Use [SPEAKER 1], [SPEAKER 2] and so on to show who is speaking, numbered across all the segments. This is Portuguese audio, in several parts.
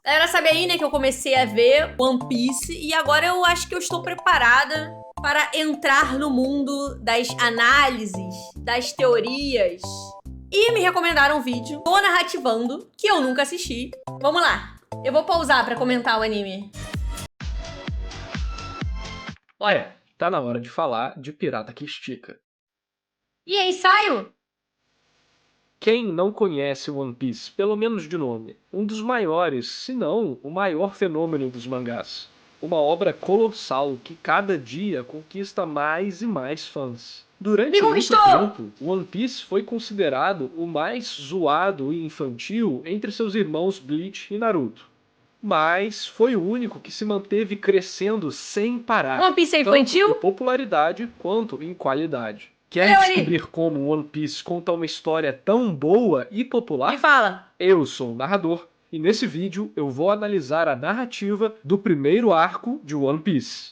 [SPEAKER 1] Galera, sabe aí, né, que eu comecei a ver One Piece e agora eu acho que eu estou preparada para entrar no mundo das análises, das teorias. E me recomendaram um vídeo, Tô Narrativando, que eu nunca assisti. Vamos lá, eu vou pausar para comentar o anime.
[SPEAKER 2] Olha, tá na hora de falar de Pirata que Estica.
[SPEAKER 1] E aí, ensaio?
[SPEAKER 2] Quem não conhece One Piece, pelo menos de nome, um dos maiores, se não o maior fenômeno dos mangás. Uma obra colossal que cada dia conquista mais e mais fãs. Durante muito tempo, One Piece foi considerado o mais zoado e infantil entre seus irmãos Bleach e Naruto. Mas foi o único que se manteve crescendo sem parar,
[SPEAKER 1] One Piece é infantil?
[SPEAKER 2] tanto em popularidade quanto em qualidade. Quer descobrir como One Piece conta uma história tão boa e popular?
[SPEAKER 1] Me fala.
[SPEAKER 2] Eu sou o narrador e nesse vídeo eu vou analisar a narrativa do primeiro arco de One Piece.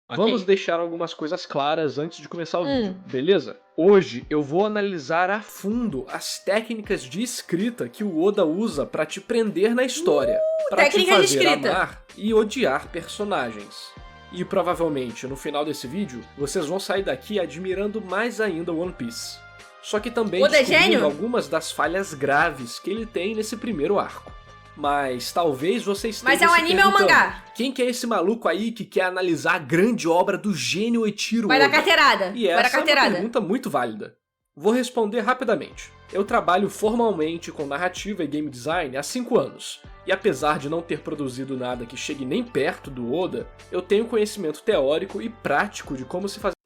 [SPEAKER 2] Vamos deixar algumas coisas claras antes de começar o vídeo, beleza? Hoje eu vou analisar a fundo as técnicas de escrita que o Oda usa pra te prender na história, pra te fazer amar e odiar personagens. E provavelmente no final desse vídeo vocês vão sair daqui admirando mais ainda One Piece. Só que também descobrindo algumas das falhas graves que ele tem nesse primeiro arco. Mas talvez vocês estejam
[SPEAKER 1] Mas é um anime ou um mangá?
[SPEAKER 2] Quem que é esse maluco aí que quer analisar a grande obra do gênio Eiichiro Oda?
[SPEAKER 1] Vai dar carteirada.
[SPEAKER 2] E essa é uma pergunta muito válida. Vou responder rapidamente. Eu trabalho formalmente com narrativa e game design há 5 anos. E apesar de não ter produzido nada que chegue nem perto do Oda, eu tenho conhecimento teórico e prático de como se fazer.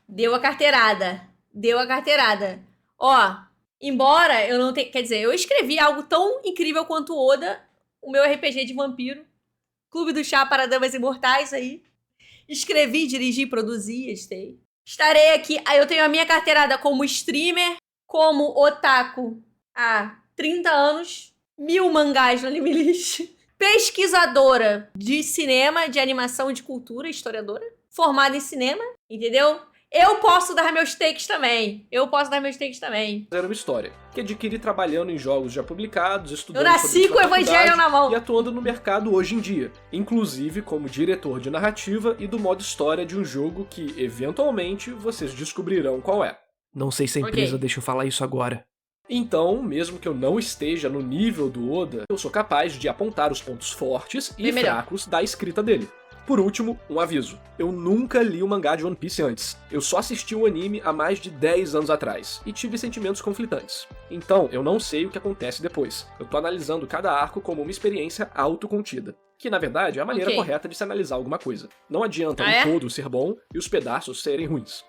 [SPEAKER 1] Deu a carteirada. Deu a carteirada. Ó, embora eu não tenha... Quer dizer, eu escrevi algo tão incrível quanto o Oda, o meu RPG de vampiro, Clube do Chá para Damas Imortais aí. Escrevi, dirigi, produzi, editei. Estarei aqui, eu tenho a minha carteirada como streamer, como otaku há 30 anos, 1000 mangás no Animelist, pesquisadora de cinema, de animação e de cultura, historiadora, formada em cinema, entendeu? Eu posso dar meus takes também.
[SPEAKER 2] Fazer uma história, que adquiri trabalhando em jogos já publicados, estudando
[SPEAKER 1] eu nasci com o evangelho na mão
[SPEAKER 2] e atuando no mercado hoje em dia, inclusive como diretor de narrativa e do modo história de um jogo que, eventualmente, vocês descobrirão qual é. Não sei se a empresa deixa eu falar isso agora. Então, mesmo que eu não esteja no nível do Oda, eu sou capaz de apontar os pontos fortes e fracos da escrita dele. Por último, um aviso. Eu nunca li o mangá de One Piece antes. Eu só assisti o anime há mais de 10 anos atrás, e tive sentimentos conflitantes. Então, eu não sei o que acontece depois. Eu tô analisando cada arco como uma experiência autocontida. Que, na verdade, é a maneira correta de se analisar alguma coisa. Não adianta o todo ser bom e os pedaços serem ruins.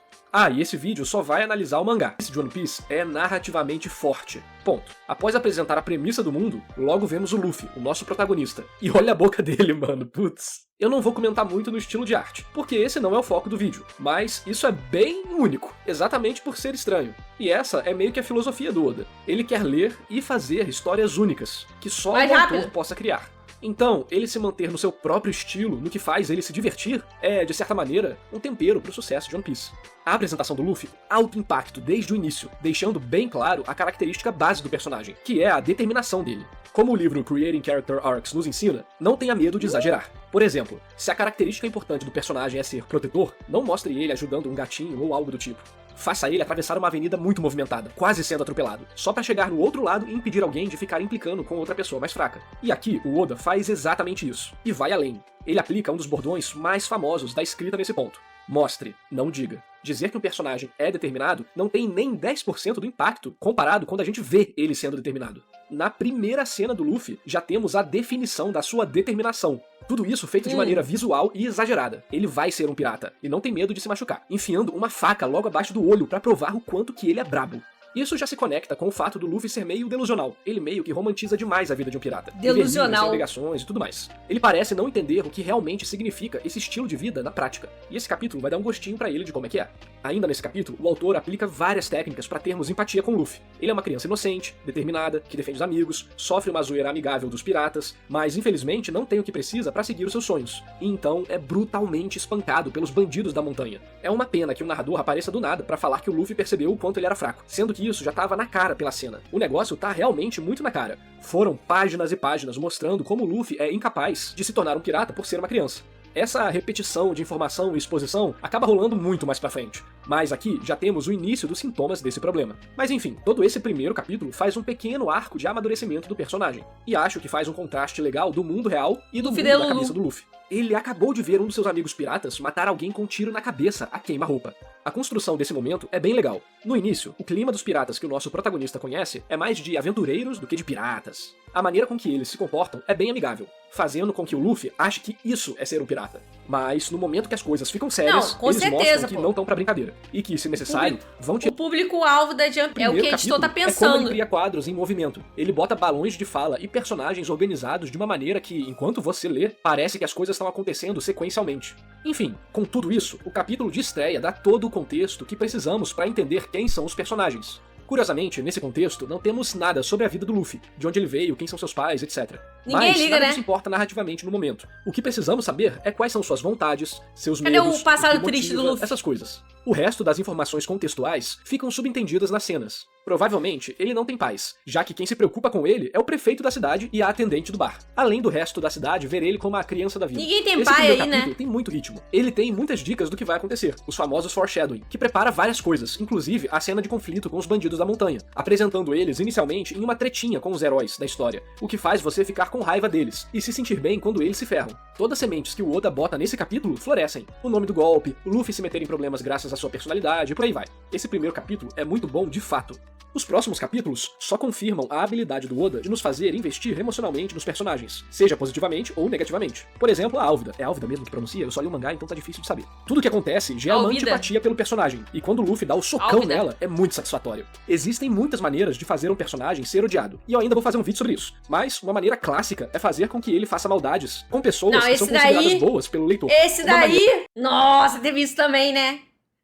[SPEAKER 2] E esse vídeo só vai analisar o mangá. Esse de One Piece é narrativamente forte. Ponto. Após apresentar a premissa do mundo, logo vemos o Luffy, o nosso protagonista. E olha a boca dele, mano, putz. Eu não vou comentar muito no estilo de arte, porque esse não é o foco do vídeo. Mas isso é bem único, exatamente por ser estranho. E essa é meio que a filosofia do Oda. Ele quer ler e fazer histórias únicas, que só o autor possa criar. Então, ele se manter no seu próprio estilo, no que faz ele se divertir, é, de certa maneira, um tempero pro sucesso de One Piece. A apresentação do Luffy, alto impacto desde o início, deixando bem claro a característica base do personagem, que é a determinação dele. Como o livro Creating Character Arcs nos ensina, não tenha medo de exagerar. Por exemplo, se a característica importante do personagem é ser protetor, não mostre ele ajudando um gatinho ou algo do tipo. Faça ele atravessar uma avenida muito movimentada, quase sendo atropelado, só pra chegar no outro lado e impedir alguém de ficar implicando com outra pessoa mais fraca. E aqui, o Oda faz exatamente isso. E vai além. Ele aplica um dos bordões mais famosos da escrita nesse ponto. Mostre, não diga. Dizer que um personagem é determinado não tem nem 10% do impacto comparado quando a gente vê ele sendo determinado. Na primeira cena do Luffy, já temos a definição da sua determinação. Tudo isso feito de maneira visual e exagerada. Ele vai ser um pirata, e não tem medo de se machucar, enfiando uma faca logo abaixo do olho pra provar o quanto que ele é brabo. Isso já se conecta com o fato do Luffy ser meio delusional. Ele meio que romantiza demais a vida de um pirata.
[SPEAKER 1] Delusional.
[SPEAKER 2] Obrigações e tudo mais. Ele parece não entender o que realmente significa esse estilo de vida na prática. E esse capítulo vai dar um gostinho pra ele de como é que é. Ainda nesse capítulo, o autor aplica várias técnicas pra termos empatia com o Luffy. Ele é uma criança inocente, determinada, que defende os amigos, sofre uma zoeira amigável dos piratas, mas infelizmente não tem o que precisa pra seguir os seus sonhos. E então é brutalmente espancado pelos bandidos da montanha. É uma pena que o narrador apareça do nada pra falar que o Luffy percebeu o quanto ele era fraco, sendo que que isso já tava na cara pela cena. O negócio tá realmente muito na cara. Foram páginas e páginas mostrando como o Luffy é incapaz de se tornar um pirata por ser uma criança. Essa repetição de informação e exposição acaba rolando muito mais pra frente. Mas aqui já temos o início dos sintomas desse problema. Mas enfim, todo esse primeiro capítulo faz um pequeno arco de amadurecimento do personagem. E acho que faz um contraste legal do mundo real e do mundo da cabeça do Luffy. Ele acabou de ver um dos seus amigos piratas matar alguém com um tiro na cabeça a queima-roupa. A construção desse momento é bem legal. No início, o clima dos piratas que o nosso protagonista conhece é mais de aventureiros do que de piratas. A maneira com que eles se comportam é bem amigável, fazendo com que o Luffy ache que isso é ser um pirata. Mas no momento que as coisas ficam sérias, eles mostram que não estão pra brincadeira. E que, se necessário, vão tirar...
[SPEAKER 1] O público-alvo da Jump é o que a editor tá pensando.
[SPEAKER 2] É como ele cria quadros em movimento. Ele bota balões de fala e personagens organizados de uma maneira que, enquanto você lê, parece que as coisas estão acontecendo sequencialmente. Enfim, com tudo isso, o capítulo de estreia dá todo o contexto que precisamos pra entender quem são os personagens. Curiosamente, nesse contexto, não temos nada sobre a vida do Luffy, de onde ele veio, quem são seus pais, etc. Mas nada nos importa narrativamente no momento. O que precisamos saber é quais são suas vontades, seus medos,
[SPEAKER 1] cadê o passado
[SPEAKER 2] o que
[SPEAKER 1] triste do
[SPEAKER 2] motiva,
[SPEAKER 1] Luffy?
[SPEAKER 2] essas coisas. O resto das informações contextuais ficam subentendidas nas cenas. Provavelmente, ele não tem pais, já que quem se preocupa com ele é o prefeito da cidade e a atendente do bar. Além do resto da cidade ver ele como a criança da vida.
[SPEAKER 1] Ninguém tem
[SPEAKER 2] Esse
[SPEAKER 1] pai aí,
[SPEAKER 2] né? Tem muito ritmo. Ele tem muitas dicas do que vai acontecer, os famosos foreshadowing, que prepara várias coisas, inclusive a cena de conflito com os bandidos da montanha, apresentando eles inicialmente em uma tretinha com os heróis da história, o que faz você ficar com raiva deles e se sentir bem quando eles se ferram. Todas as sementes que o Oda bota nesse capítulo florescem. O nome do golpe, o Luffy se meter em problemas graças à sua personalidade, e por aí vai. Esse primeiro capítulo é muito bom de fato. Os próximos capítulos só confirmam a habilidade do Oda de nos fazer investir emocionalmente nos personagens, seja positivamente ou negativamente. Por exemplo, a Álvida. É a Álvida mesmo que pronuncia? Eu só li o mangá, então tá difícil de saber. Tudo que acontece gera uma antipatia pelo personagem, e quando o Luffy dá o socão nela, é muito satisfatório. Existem muitas maneiras de fazer um personagem ser odiado, e eu ainda vou fazer um vídeo sobre isso. Mas uma maneira clássica é fazer com que ele faça maldades com pessoas que são consideradas boas pelo leitor.
[SPEAKER 1] Esse daí... Nossa, teve isso também, né?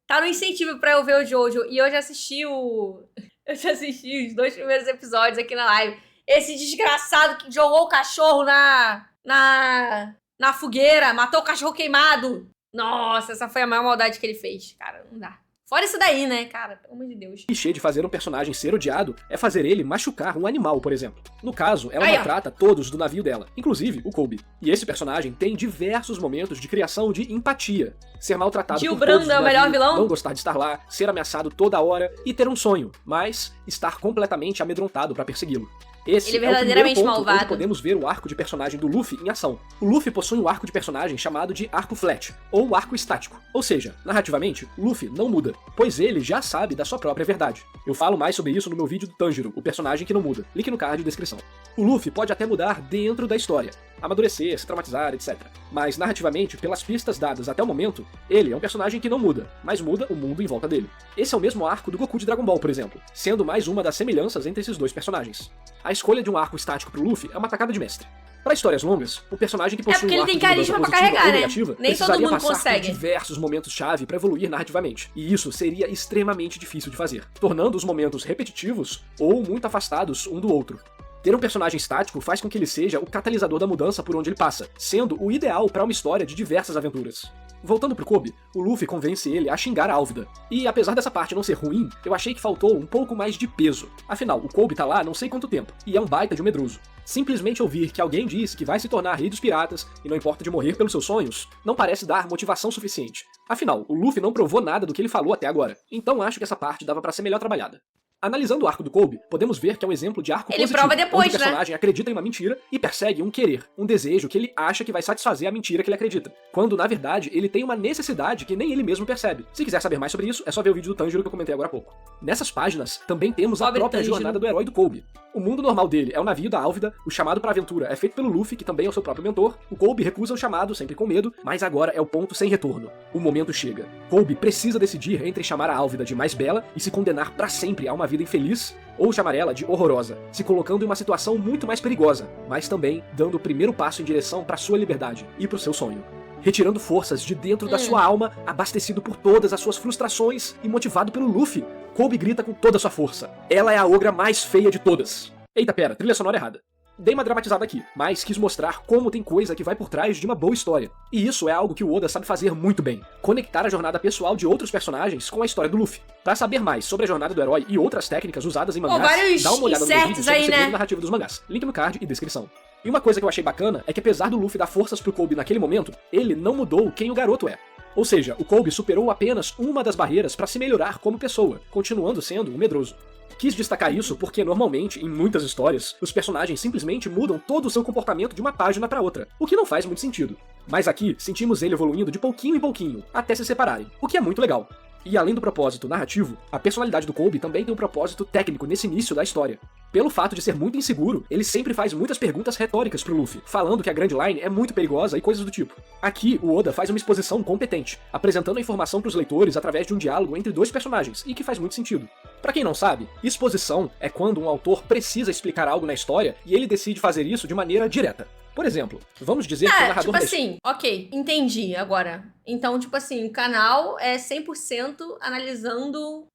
[SPEAKER 1] Tá no incentivo pra eu ver o Jojo, e eu já assisti os 2 primeiros episódios aqui na live. Esse desgraçado que jogou o cachorro na fogueira, matou o cachorro queimado. Nossa, essa foi a maior maldade que ele fez. Cara, não dá. Fora isso daí, né, cara? Pelo amor de Deus.
[SPEAKER 2] O clichê de fazer um personagem ser odiado é fazer ele machucar um animal, por exemplo. No caso, ela maltrata todos do navio dela, inclusive o Kobe. E esse personagem tem diversos momentos de criação de empatia. Ser maltratado por todos do navio, é o melhor vilão? Não gostar de estar lá, ser ameaçado toda hora e ter um sonho, mas estar completamente amedrontado pra persegui-lo. Esse
[SPEAKER 1] ele é verdadeiramente
[SPEAKER 2] o primeiro ponto
[SPEAKER 1] malvado.
[SPEAKER 2] onde podemos ver o arco de personagem do Luffy em ação. O Luffy possui um arco de personagem chamado de arco flat, ou arco estático. Ou seja, narrativamente, Luffy não muda, pois ele já sabe da sua própria verdade. Eu falo mais sobre isso no meu vídeo do Tanjiro, o personagem que não muda. Link no card e descrição. O Luffy pode até mudar dentro da história, amadurecer, se traumatizar, etc. Mas, narrativamente, pelas pistas dadas até o momento, ele é um personagem que não muda, mas muda o mundo em volta dele. Esse é o mesmo arco do Goku de Dragon Ball, por exemplo, sendo mais uma das semelhanças entre esses dois personagens. A escolha de um arco estático pro Luffy é uma tacada de mestre. Para histórias longas, o personagem que possui um arco de mudança positiva ou negativa precisaria passar por diversos momentos-chave para evoluir narrativamente, e isso seria extremamente difícil de fazer, tornando os momentos repetitivos ou muito afastados um do outro. Ter um personagem estático faz com que ele seja o catalisador da mudança por onde ele passa, sendo o ideal para uma história de diversas aventuras. Voltando pro Kobe, o Luffy convence ele a xingar a Álvida. E apesar dessa parte não ser ruim, eu achei que faltou um pouco mais de peso. Afinal, o Kobe tá lá não sei quanto tempo, e é um baita de um medroso. Simplesmente ouvir que alguém disse que vai se tornar rei dos piratas e não importa de morrer pelos seus sonhos, não parece dar motivação suficiente. Afinal, o Luffy não provou nada do que ele falou até agora, então acho que essa parte dava pra ser melhor trabalhada. Analisando o arco do Kobe, podemos ver que é um exemplo de arco positivo,
[SPEAKER 1] prova depois,
[SPEAKER 2] onde o personagem acredita em uma mentira e persegue um querer, um desejo que ele acha que vai satisfazer a mentira que ele acredita, quando na verdade ele tem uma necessidade que nem ele mesmo percebe. Se quiser saber mais sobre isso, é só ver o vídeo do Tanjiro que eu comentei agora há pouco. Nessas páginas, também temos a própria jornada do herói do Kobe. O mundo normal dele é o navio da Álvida, o chamado pra aventura é feito pelo Luffy, que também é o seu próprio mentor, o Kobe recusa o chamado, sempre com medo, mas agora é o ponto sem retorno. O momento chega. Kobe precisa decidir entre chamar a Álvida de mais bela e se condenar pra sempre a uma vida infeliz, ou chamar ela de horrorosa, se colocando em uma situação muito mais perigosa, mas também dando o primeiro passo em direção pra sua liberdade e pro seu sonho. Retirando forças de dentro da sua alma, abastecido por todas as suas frustrações e motivado pelo Luffy, Kobe grita com toda a sua força: ela é a ogra mais feia de todas. Eita pera, trilha sonora errada. Dei uma dramatizada aqui, mas quis mostrar como tem coisa que vai por trás de uma boa história. E isso é algo que o Oda sabe fazer muito bem, conectar a jornada pessoal de outros personagens com a história do Luffy. Pra saber mais sobre a jornada do herói e outras técnicas usadas em mangás, dá uma olhada no vídeo sobre o segredo narrativo dos mangás, link no card e descrição. E uma coisa que eu achei bacana é que apesar do Luffy dar forças pro Kobe naquele momento, ele não mudou quem o garoto é. Ou seja, o Kobe superou apenas uma das barreiras para se melhorar como pessoa, continuando sendo um medroso. Quis destacar isso porque, normalmente, em muitas histórias, os personagens simplesmente mudam todo o seu comportamento de uma página para outra, o que não faz muito sentido. Mas aqui, sentimos ele evoluindo de pouquinho em pouquinho, até se separarem, o que é muito legal. E além do propósito narrativo, a personalidade do Kobe também tem um propósito técnico nesse início da história. Pelo fato de ser muito inseguro, ele sempre faz muitas perguntas retóricas pro Luffy, falando que a Grand Line é muito perigosa e coisas do tipo. Aqui, o Oda faz uma exposição competente, apresentando a informação pros leitores através de um diálogo entre dois personagens, e que faz muito sentido. Pra quem não sabe, exposição é quando um autor precisa explicar algo na história e ele decide fazer isso de maneira direta. Por exemplo, vamos dizer que o narrador...
[SPEAKER 1] tipo assim, ok, entendi agora. Então, tipo assim, o canal é 100% analisando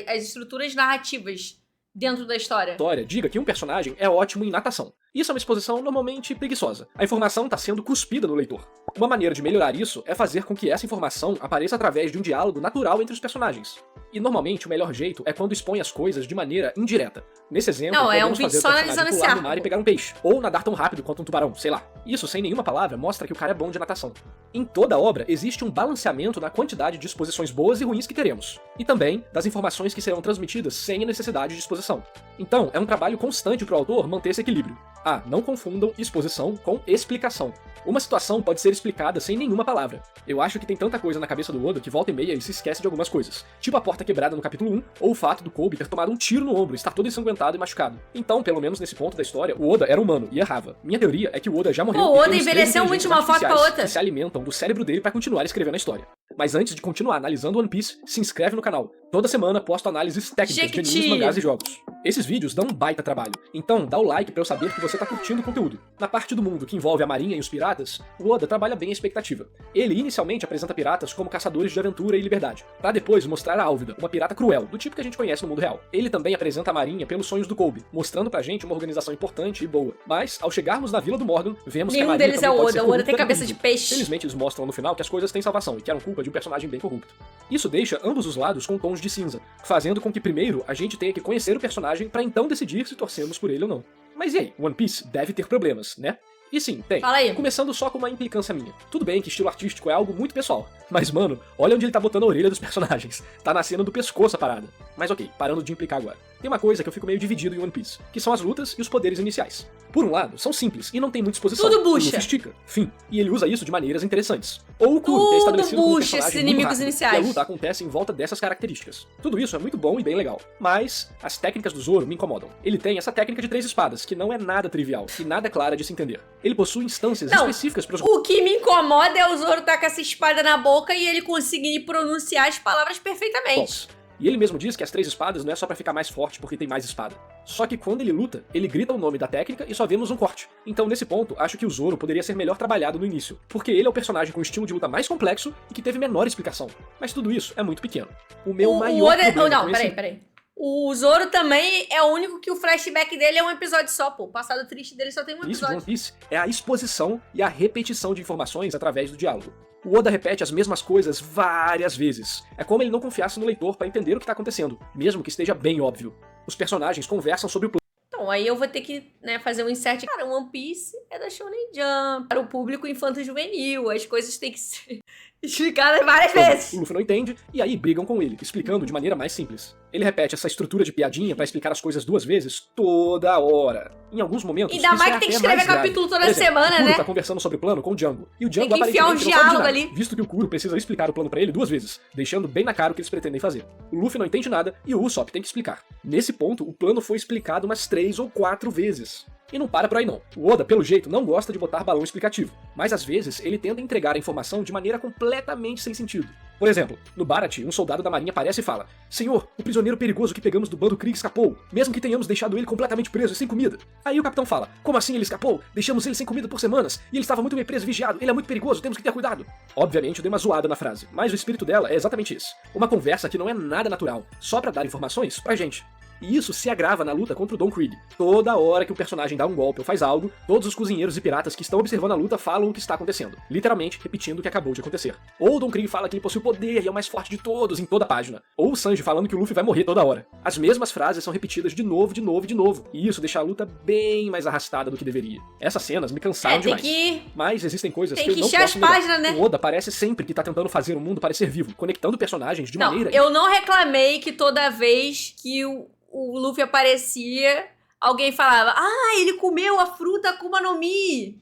[SPEAKER 1] as estruturas narrativas dentro da história.
[SPEAKER 2] Diga que um personagem é ótimo em natação. Isso é uma exposição normalmente preguiçosa. A informação está sendo cuspida no leitor. Uma maneira de melhorar isso é fazer com que essa informação apareça através de um diálogo natural entre os personagens. E normalmente o melhor jeito é quando expõe as coisas de maneira indireta. Nesse exemplo, podemos fazer o personagem pular no mar e pegar um peixe, ou nadar tão rápido quanto um tubarão, sei lá. Isso sem nenhuma palavra mostra que o cara é bom de natação. Em toda a obra existe um balanceamento na quantidade de exposições boas e ruins que teremos, e também das informações que serão transmitidas sem a necessidade de exposição. Então, é um trabalho constante para o autor manter esse equilíbrio. Não confundam exposição com explicação. Uma situação pode ser explicada sem nenhuma palavra. Eu acho que tem tanta coisa na cabeça do Oda que volta e meia ele se esquece de algumas coisas. Tipo a porta quebrada no capítulo 1, ou o fato do Kobe ter tomado um tiro no ombro e estar todo ensanguentado e machucado. Então, pelo menos nesse ponto da história, o Oda era humano e errava. Minha teoria é que o Oda já morreu.
[SPEAKER 1] O Oda envelheceu muito de uma foto pra outra.
[SPEAKER 2] Que se alimentam do cérebro dele para continuar escrevendo a história. Mas antes de continuar analisando One Piece, se inscreve no canal. Toda semana posto análises técnicas de animes, mangás e jogos. Esses vídeos dão um baita trabalho, então dá o like pra eu saber que você tá curtindo o conteúdo. Na parte do mundo que envolve a marinha e os piratas, o Oda trabalha bem a expectativa. Ele inicialmente apresenta piratas como caçadores de aventura e liberdade, pra depois mostrar a Álvida, uma pirata cruel, do tipo que a gente conhece no mundo real. Ele também apresenta a marinha pelos sonhos do Kobe, mostrando pra gente uma organização importante e boa. Mas, ao chegarmos na Vila do Morgan, vemos que a marinha também pode ser corrupta.
[SPEAKER 1] O Oda tem cabeça de peixe.
[SPEAKER 2] Felizmente eles mostram no final que as coisas têm salvação e que eram culpa de um personagem bem corrupto. Isso deixa ambos os lados com tons de cinza, fazendo com que primeiro a gente tenha que conhecer o personagem pra então decidir se torcemos por ele ou não. Mas e aí, One Piece deve ter problemas, né? E sim, tem.
[SPEAKER 1] Fala aí.
[SPEAKER 2] Começando só com uma implicância minha. Tudo bem que estilo artístico é algo muito pessoal, mas mano, olha onde ele tá botando a orelha dos personagens. Tá nascendo do pescoço a parada. Mas ok, parando de implicar agora. Tem uma coisa que eu fico meio dividido em One Piece, que são as lutas e os poderes iniciais. Por um lado, são simples e não tem muita exposição.
[SPEAKER 1] Tudo bucha.
[SPEAKER 2] O Luffy estica, fim. E ele usa isso de maneiras interessantes. Ou o Kuro, que é estabelecido como um personagem
[SPEAKER 1] esses inimigos
[SPEAKER 2] rápido,
[SPEAKER 1] iniciais.
[SPEAKER 2] e a luta acontece em volta dessas características. Tudo isso é muito bom e bem legal. Mas as técnicas do Zoro me incomodam. Ele tem essa técnica de 3 espadas, que não é nada trivial e nada clara de se entender. Ele possui instâncias específicas para os...
[SPEAKER 1] O que me incomoda é o Zoro estar com essa espada na boca e ele conseguir pronunciar as palavras perfeitamente.
[SPEAKER 2] Bom, e ele mesmo diz que as 3 espadas não é só pra ficar mais forte porque tem mais espada. Só que quando ele luta, ele grita o nome da técnica e só vemos um corte. Então nesse ponto, acho que o Zoro poderia ser melhor trabalhado no início, porque ele é o personagem com o estilo de luta mais complexo e que teve menor explicação. Mas tudo isso é muito pequeno. O meu maior problema com
[SPEAKER 1] peraí. O Zoro também é o único que o flashback dele é um episódio só, pô. O passado triste dele só tem um episódio.
[SPEAKER 2] Isso de One Piece é a exposição e a repetição de informações através do diálogo. O Oda repete as mesmas coisas várias vezes. É como ele não confiasse no leitor para entender o que tá acontecendo, mesmo que esteja bem óbvio. Os personagens conversam sobre o plano.
[SPEAKER 1] Então, aí eu vou ter que, fazer um insert. Cara, One Piece é da Shonen Jump. Para o público infanto-juvenil, as coisas têm que ser explicadas várias vezes.
[SPEAKER 2] O Luffy não entende, e aí brigam com ele, explicando de maneira mais simples. Ele repete essa estrutura de piadinha pra explicar as coisas 2 vezes toda hora. Em alguns momentos,
[SPEAKER 1] ainda mais que tem que escrever capítulo toda semana,
[SPEAKER 2] né? O Kuro tá conversando sobre o plano com o Django. E o Django
[SPEAKER 1] tem que enfiar um diálogo ali.
[SPEAKER 2] Visto que o Kuro precisa explicar o plano pra ele 2 vezes, deixando bem na cara o que eles pretendem fazer. O Luffy não entende nada e o Usopp tem que explicar. Nesse ponto, o plano foi explicado umas 3 ou 4 vezes. E não para por aí não. O Oda, pelo jeito, não gosta de botar balão explicativo. Mas às vezes, ele tenta entregar a informação de maneira completamente sem sentido. Por exemplo, no Baratie, um soldado da marinha aparece e fala: Senhor, o prisioneiro perigoso que pegamos do bando Krieg escapou, mesmo que tenhamos deixado ele completamente preso e sem comida. Aí o capitão fala: Como assim ele escapou? Deixamos ele sem comida por semanas, e ele estava muito bem preso e vigiado, ele é muito perigoso, temos que ter cuidado. Obviamente eu dei uma zoada na frase, mas o espírito dela é exatamente esse. Uma conversa que não é nada natural, só pra dar informações pra gente. E isso se agrava na luta contra o Don Krieg. Toda hora que o personagem dá um golpe ou faz algo, todos os cozinheiros e piratas que estão observando a luta falam o que está acontecendo, literalmente repetindo o que acabou de acontecer. Ou o Don Krieg fala que ele possui o poder e é o mais forte de todos em toda a página. Ou o Sanji falando que o Luffy vai morrer toda hora. As mesmas frases são repetidas de novo, e isso deixa a luta bem mais arrastada do que deveria. Essas cenas me cansaram demais. Mas existem coisas que eu não posso negar.
[SPEAKER 1] Né?
[SPEAKER 2] O Oda parece sempre que tá tentando fazer o mundo parecer vivo, conectando personagens de maneira...
[SPEAKER 1] Eu não reclamei que toda vez que o Luffy aparecia, alguém falava: ele comeu a fruta Akuma no Mi.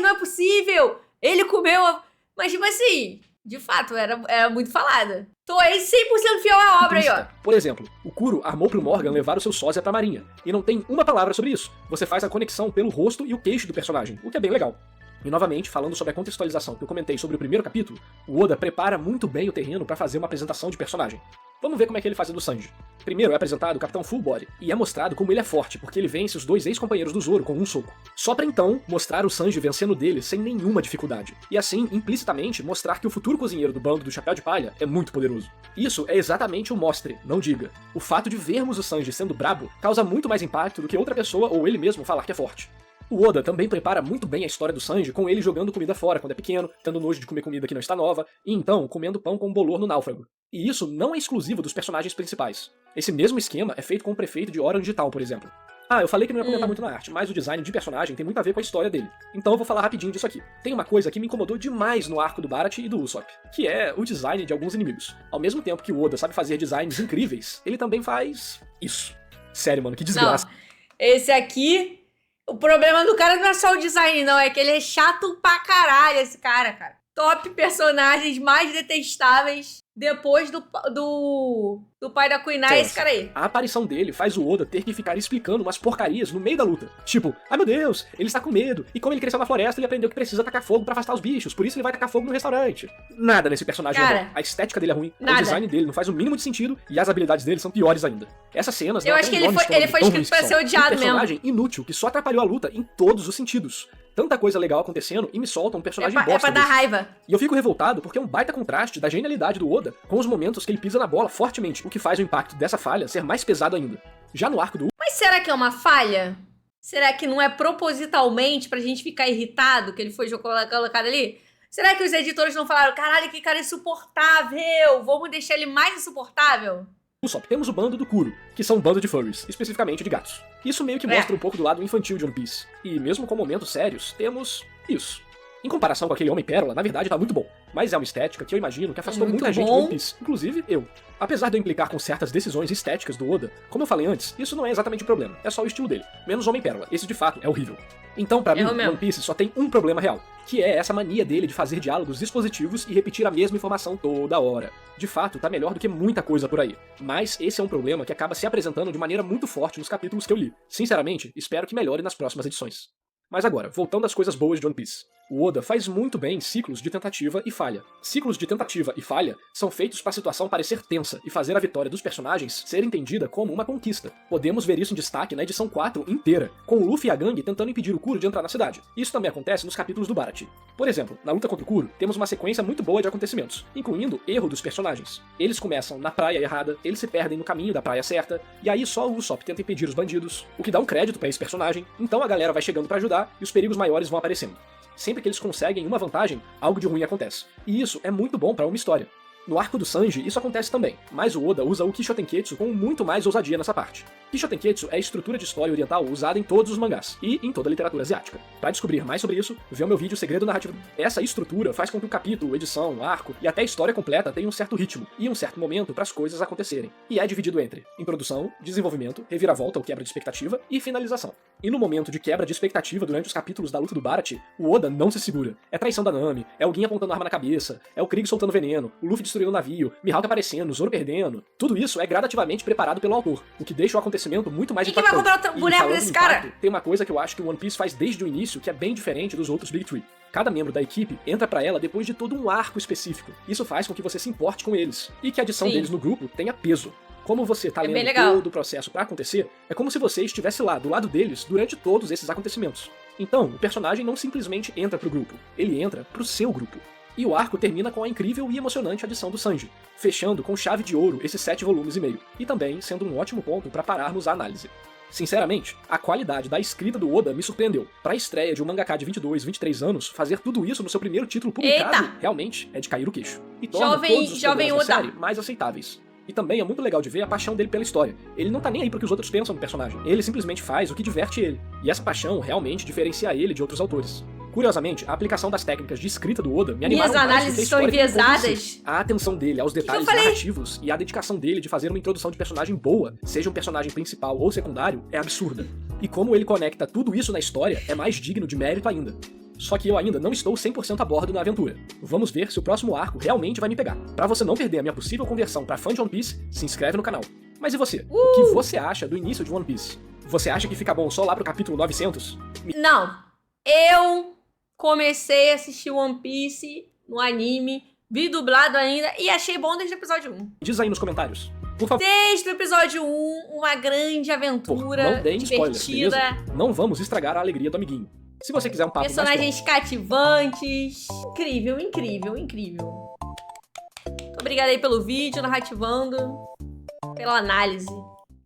[SPEAKER 1] Não é possível. Ele comeu a... Mas, tipo assim, de fato, era muito falada. Tô aí 100% fiel à obra aí, ó.
[SPEAKER 2] Por exemplo, o Kuro armou pro Morgan levar o seu sósia pra marinha, e não tem uma palavra sobre isso. Você faz a conexão pelo rosto e o queixo do personagem, o que é bem legal. E novamente, falando sobre a contextualização que eu comentei sobre o primeiro capítulo, o Oda prepara muito bem o terreno para fazer uma apresentação de personagem. Vamos ver como é que ele faz a do Sanji. Primeiro é apresentado o Capitão Full Body, e é mostrado como ele é forte, porque ele vence os 2 ex-companheiros do Zoro com um soco. Só pra então mostrar o Sanji vencendo dele sem nenhuma dificuldade. E assim, implicitamente, mostrar que o futuro cozinheiro do bando do Chapéu de Palha é muito poderoso. Isso é exatamente o mostre, não diga. O fato de vermos o Sanji sendo brabo causa muito mais impacto do que outra pessoa ou ele mesmo falar que é forte. O Oda também prepara muito bem a história do Sanji com ele jogando comida fora quando é pequeno, tendo nojo de comer comida que não está nova, e então comendo pão com bolor no náufrago. E isso não é exclusivo dos personagens principais. Esse mesmo esquema é feito com o prefeito de Orange Town, por exemplo. Eu falei que não ia comentar muito na arte, mas o design de personagem tem muito a ver com a história dele. Então eu vou falar rapidinho disso aqui. Tem uma coisa que me incomodou demais no arco do Baratie e do Usopp, que é o design de alguns inimigos. Ao mesmo tempo que o Oda sabe fazer designs incríveis, ele também faz isso. Sério, mano, que desgraça.
[SPEAKER 1] Não, esse aqui... O problema do cara não é só o design, não. É que ele é chato pra caralho, esse cara. Top personagens mais detestáveis depois do pai da Kuinai, esse cara aí.
[SPEAKER 2] A aparição dele faz o Oda ter que ficar explicando umas porcarias no meio da luta. Tipo, meu Deus, ele está com medo. E como ele cresceu na floresta, ele aprendeu que precisa tacar fogo pra afastar os bichos. Por isso ele vai tacar fogo no restaurante. Nada nesse personagem é bom. A estética dele é ruim, o design dele não faz o mínimo de sentido e as habilidades dele são piores ainda. Essas cenas...
[SPEAKER 1] Eu acho que ele foi escrito pra ser odiado mesmo.
[SPEAKER 2] Um personagem inútil que só atrapalhou a luta em todos os sentidos. Tanta coisa legal acontecendo e me solta um personagem bosta.
[SPEAKER 1] É pra dar raiva.
[SPEAKER 2] E eu fico revoltado porque é um baita contraste da genialidade do Oda com os momentos que ele pisa na bola fortemente, o que faz o impacto dessa falha ser mais pesado ainda. Já no arco do...
[SPEAKER 1] Mas será que é uma falha? Será que não é propositalmente pra gente ficar irritado que ele foi colocado ali? Será que os editores não falaram: caralho, que cara insuportável, vamos deixar ele mais insuportável?
[SPEAKER 2] Usopp, temos o bando do Kuro, que são um bando de furries, especificamente de gatos. Isso meio que mostra um pouco do lado infantil de One Piece. E mesmo com momentos sérios, temos isso. Em comparação com aquele Homem-Pérola, na verdade tá muito bom. Mas é uma estética que eu imagino que afastou muita gente do One Piece, inclusive eu. Apesar de eu implicar com certas decisões estéticas do Oda, como eu falei antes, isso não é exatamente o problema, é só o estilo dele. Menos Homem-Pérola, esse de fato é horrível. Então, pra mim, One Piece só tem um problema real, que é essa mania dele de fazer diálogos expositivos e repetir a mesma informação toda hora. De fato, tá melhor do que muita coisa por aí. Mas esse é um problema que acaba se apresentando de maneira muito forte nos capítulos que eu li. Sinceramente, espero que melhore nas próximas edições. Mas agora, voltando às coisas boas de One Piece. O Oda faz muito bem ciclos de tentativa e falha. Ciclos de tentativa e falha são feitos para a situação parecer tensa e fazer a vitória dos personagens ser entendida como uma conquista. Podemos ver isso em destaque na edição 4 inteira, com o Luffy e a gangue tentando impedir o Kuro de entrar na cidade. Isso também acontece nos capítulos do Baratie. Por exemplo, na luta contra o Kuro, temos uma sequência muito boa de acontecimentos, incluindo erro dos personagens. Eles começam na praia errada, eles se perdem no caminho da praia certa, e aí só o Usopp tenta impedir os bandidos, o que dá um crédito para esse personagem, então a galera vai chegando para ajudar e os perigos maiores vão aparecendo. Sempre que eles conseguem uma vantagem, algo de ruim acontece. E isso é muito bom para uma história. No arco do Sanji, isso acontece também, mas o Oda usa o Kisho Tenketsu com muito mais ousadia nessa parte. Kisho Tenketsu é a estrutura de história oriental usada em todos os mangás, e em toda a literatura asiática. Para descobrir mais sobre isso, vê o meu vídeo Segredo Narrativo. Essa estrutura faz com que o capítulo, edição, arco e até a história completa tenham um certo ritmo, e um certo momento para as coisas acontecerem. E é dividido entre introdução, desenvolvimento, reviravolta ou quebra de expectativa, e finalização. E no momento de quebra de expectativa durante os capítulos da luta do Baratie, o Oda não se segura. É traição da Nami, é alguém apontando arma na cabeça, é o Krieg soltando veneno, o Luffy destruindo o navio, Mihawk aparecendo, Zoro perdendo. Tudo isso é gradativamente preparado pelo autor, o que deixa o acontecimento muito mais impactante.
[SPEAKER 1] Quem vai comprar o boneco desse cara?
[SPEAKER 2] Tem uma coisa que eu acho que o One Piece faz desde o início que é bem diferente dos outros Big Three. Cada membro da equipe entra pra ela depois de todo um arco específico. Isso faz com que você se importe com eles, e que a adição deles no grupo tenha peso. Como você tá lendo todo o processo pra acontecer, é como se você estivesse lá, do lado deles, durante todos esses acontecimentos. Então, o personagem não simplesmente entra pro grupo, ele entra pro seu grupo. E o arco termina com a incrível e emocionante adição do Sanji, fechando com chave de ouro esses 7 volumes e meio, e também sendo um ótimo ponto para pararmos a análise. Sinceramente, a qualidade da escrita do Oda me surpreendeu. Pra estreia de um mangaka de 22, 23 anos, fazer tudo isso no seu primeiro título publicado, realmente é de cair o queixo. E torna todos os problemas da série mais aceitáveis. E também é muito legal de ver a paixão dele pela história. Ele não tá nem aí pro que os outros pensam do personagem. Ele simplesmente faz o que diverte ele. E essa paixão realmente diferencia ele de outros autores. Curiosamente, a aplicação das técnicas de escrita do Oda me animaram mais. Minhas análises estão enviesadas. A atenção dele aos detalhes narrativos e a dedicação dele de fazer uma introdução de personagem boa, seja um personagem principal ou secundário, é absurda. E como ele conecta tudo isso na história é mais digno de mérito ainda. Só que eu ainda não estou 100% a bordo na aventura. Vamos ver se o próximo arco realmente vai me pegar. Pra você não perder a minha possível conversão pra fã de One Piece, se inscreve no canal. Mas e você? O que você acha do início de One Piece? Você acha que fica bom só lá pro capítulo 900?
[SPEAKER 1] Não. Eu comecei a assistir One Piece no anime, vi dublado ainda e achei bom desde o episódio 1.
[SPEAKER 2] Diz aí nos comentários. Por favor.
[SPEAKER 1] Desde o episódio 1, uma grande aventura
[SPEAKER 2] não deem
[SPEAKER 1] divertida.
[SPEAKER 2] Spoilers, beleza? Não vamos estragar a alegria do amiguinho. Se você quiser um papo
[SPEAKER 1] personagens cativantes. Incrível, incrível, incrível. Muito obrigada aí pelo vídeo, narrativando, pela análise.